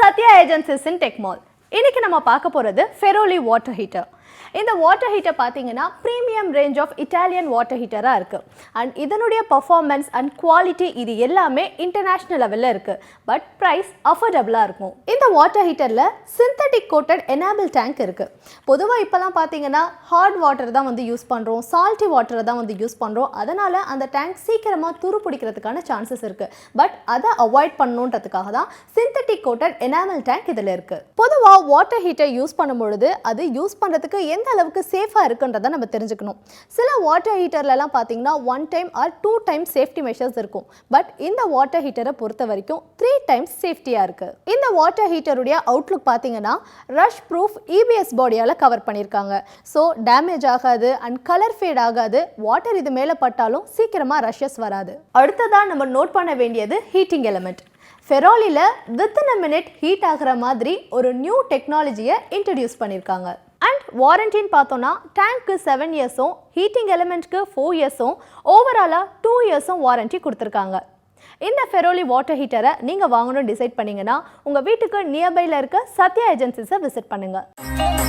Sathya agencies in tech mall. இன்னைக்கு நம்ம பார்க்க போகிறது Ferroli வாட்டர் ஹீட்டர். இந்த வாட்டர் ஹீட்டர் பார்த்தீங்கன்னா premium range of Italian water ஹீட்டராக இருக்குது. அண்ட் இதனுடைய பர்ஃபார்மன்ஸ் அண்ட் குவாலிட்டி இது எல்லாமே இன்டர்நேஷ்னல் லெவலில் இருக்குது. பட் ப்ரைஸ் அஃபோர்டபுளாக இருக்கும். இந்த வாட்டர் ஹீட்டரில் சிந்தட்டிக் கோட்டட் எனாமல் டேங்க் இருக்குது. பொதுவாக இப்போலாம் பார்த்தீங்கன்னா ஹார்ட் வாட்டர் தான் யூஸ் பண்ணுறோம், சால்ட்டி வாட்டரை தான் யூஸ் பண்ணுறோம். அதனால் அந்த டேங்க் சீக்கிரமாக துரு பிடிக்கிறதுக்கான சான்சஸ் இருக்குது. பட் அதை அவாய்ட் பண்ணணுன்றதுக்காக தான் சிந்தட்டிக் கோட்டட் எனாமல் டேங்க் இதில் இருக்குது. பொதுவாக வாட்டர் ஹீட்டர் யூஸ் பண்ணும்பொழுது அது யூஸ் பண்ணுறதுக்கு எந்த அளவுக்கு சேஃபாக இருக்குன்றதை நம்ம தெரிஞ்சுக்கணும். சில வாட்டர் ஹீட்டர்லலாம் பார்த்தீங்கன்னா 1 time or 2 times safety measures இருக்கும். பட் இந்த வாட்டர் ஹீட்டரை பொறுத்த வரைக்கும் 3 டைம்ஸ் சேஃப்டியாக இருக்குது. இந்த வாட்டர் ஹீட்டருடைய அவுட்லுக் பார்த்தீங்கன்னா ரஷ் ப்ரூஃப் இபிஎஸ் பாடியால் கவர் பண்ணியிருக்காங்க. ஸோ டேமேஜ் ஆகாது அண்ட் கலர் ஃபேட் ஆகாது. வாட்டர் இது மேலே பட்டாலும் சீக்கிரமாக ரஷஸ் வராது. அடுத்ததாக நம்ம நோட் பண்ண வேண்டியது ஹீட்டிங் எலிமெண்ட். ஃபெரோலியில் வித்தின் அ மினிட் ஹீட் ஆகிற மாதிரி ஒரு நியூ டெக்னாலஜியை இன்ட்ரடியூஸ் பண்ணியிருக்காங்க. அண்ட் வாரண்டின்னு பார்த்தோன்னா டேங்க்கு 7 இயர்ஸும் ஹீட்டிங் எலிமெண்ட்க்கு 4 இயர்ஸும் ஓவராலாக 2 இயர்ஸும் வாரண்டி கொடுத்துருக்காங்க. இந்த Ferroli வாட்டர் ஹீட்டரை நீங்கள் வாங்கணும்னு டிசைட் பண்ணிங்கன்னா உங்கள் வீட்டுக்கு நியர்பையில் இருக்க சத்யா ஏஜென்சிஸை விசிட் பண்ணுங்கள்.